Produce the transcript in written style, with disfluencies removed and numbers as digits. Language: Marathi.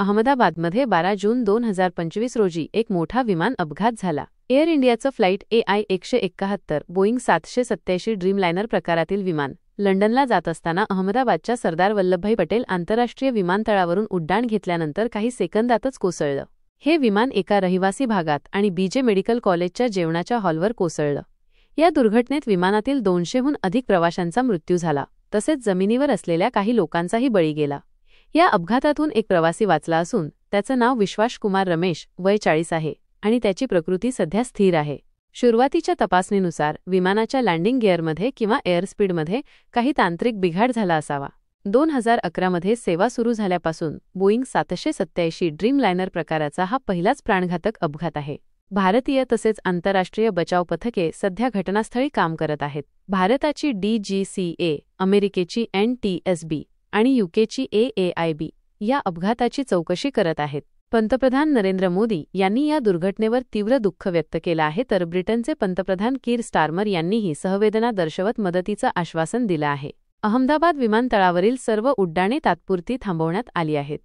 अहमदाबादमध्ये 12 जून 2025 रोजी एक मोठा विमान अपघात झाला. एअर इंडियाचं फ्लाईट AI-171 बोईंग 787 ड्रीमलायनर प्रकारातील विमान लंडनला जात असताना अहमदाबादच्या सरदार वल्लभभाई पटेल आंतरराष्ट्रीय विमानतळावरून उड्डाण घेतल्यानंतर काही सेकंदातच कोसळलं. हे विमान एका रहिवासी भागात आणि BJ मेडिकल कॉलेजच्या जेवणाच्या हॉलवर कोसळलं. या दुर्घटनेत विमानातील 200हून अधिक प्रवाशांचा मृत्यू झाला, तसेच जमिनीवर असलेल्या काही लोकांचाही बळी गेला. या अपघातातून एक प्रवासी वाचला असून त्याचं नाव विश्वास कुमार रमेश, वय 40 आहे आणि त्याची प्रकृती सध्या स्थिर आहे. सुरुवातीच्या तपासणीनुसार विमानाच्या लँडिंग गिअरमध्ये किंवा एअरस्पीडमध्ये काही तांत्रिक बिघाड झाला असावा. 2011 मध्ये सेवा सुरू झाल्यापासून बोईंग 787 ड्रीमलायनर प्रकाराचा हा पहिलाच प्राणघातक अपघात आहे. भारतीय तसेच आंतरराष्ट्रीय बचाव पथके सध्या घटनास्थळी काम करत आहेत. भारताची DGCA, अमेरिकेची NTSB आणि UKची AAIB या अपघाताची चौकशी करत आहेत. पंतप्रधान नरेंद्र मोदी यांनी या दुर्घटनेवर तीव्र दुःख व्यक्त केलं आहे, तर ब्रिटनचे पंतप्रधान कीर स्टारमर यांनीही सहवेदना दर्शवत मदतीचं आश्वासन दिलं आहे. अहमदाबाद विमानतळावरील सर्व उड्डाणे तात्पुरती थांबवण्यात आली आहेत.